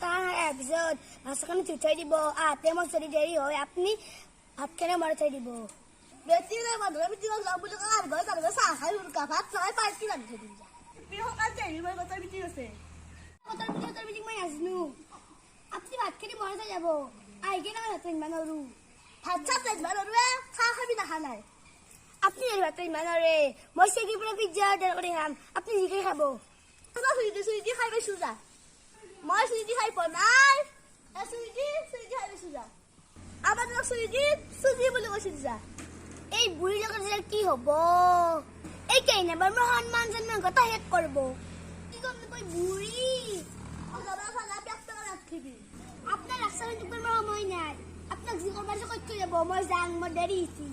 তাৰপিছত ভাতখিনি থৈ দিব আহতে মই যদি দেৰি হয় আপুনি ভাতখিনি মাৰি থৈ দিব বেছি মানুহে মিটিঙত যাওঁ বুলি কয় তাৰপিছত চাহ খাই উৰুকা ভাত খাই পাৰ্টি ৰান্ধি থৈ দিম গোটৰ মিটিং আছে গোটৰ মিটিং মই নাজানো আপুনি ভাতখিনি মৰাই থৈ যাব আহি কিনে মই ভাত ইমান নৰো ভাত চাহ ইমান নৰোৱে চাহ খাবি নাখা নাই আপুনি ভাত ইমান নৰে মই চেগিৰ পৰা পিজ্জা অৰ্ডাৰ কৰি খাম আপুনি যি খাই খাব চুইটি খাই পাইছো যা মই চুইটি খাই পোৱা নাই চুইটি খাই পাইছো যা আমাৰ চুইটি চুজি বুলি কৈছিল যা এই বুঢ়ী লগত কি হব এই কেইনাবাৰ মোৰ সন্মান জন্ম কথা শেষ কৰিব কি কম নকয় বুঢ়ী আপোনাৰ ৰাস্তা মোৰ সময় নাই আপোনাক যি কৰবাৰ কৈ থৈ যাব মই যাম মই দেৰি হৈছে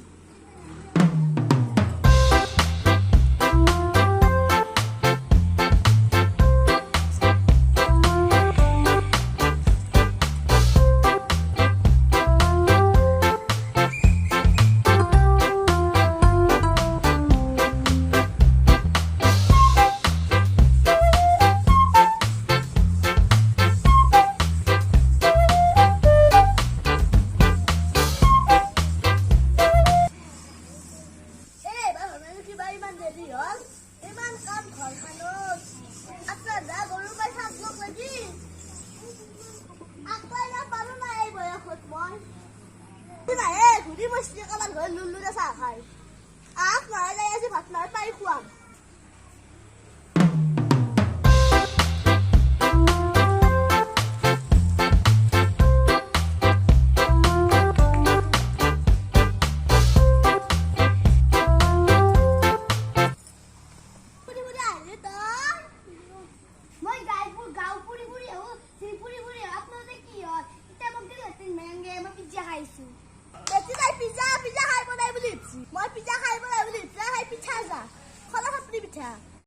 ঘূৰি বসি কাবাৰ ঘৰ লুলু চাহ খাই আখ নহয় যাই আছে ভাত নহয় পাই খুৱাম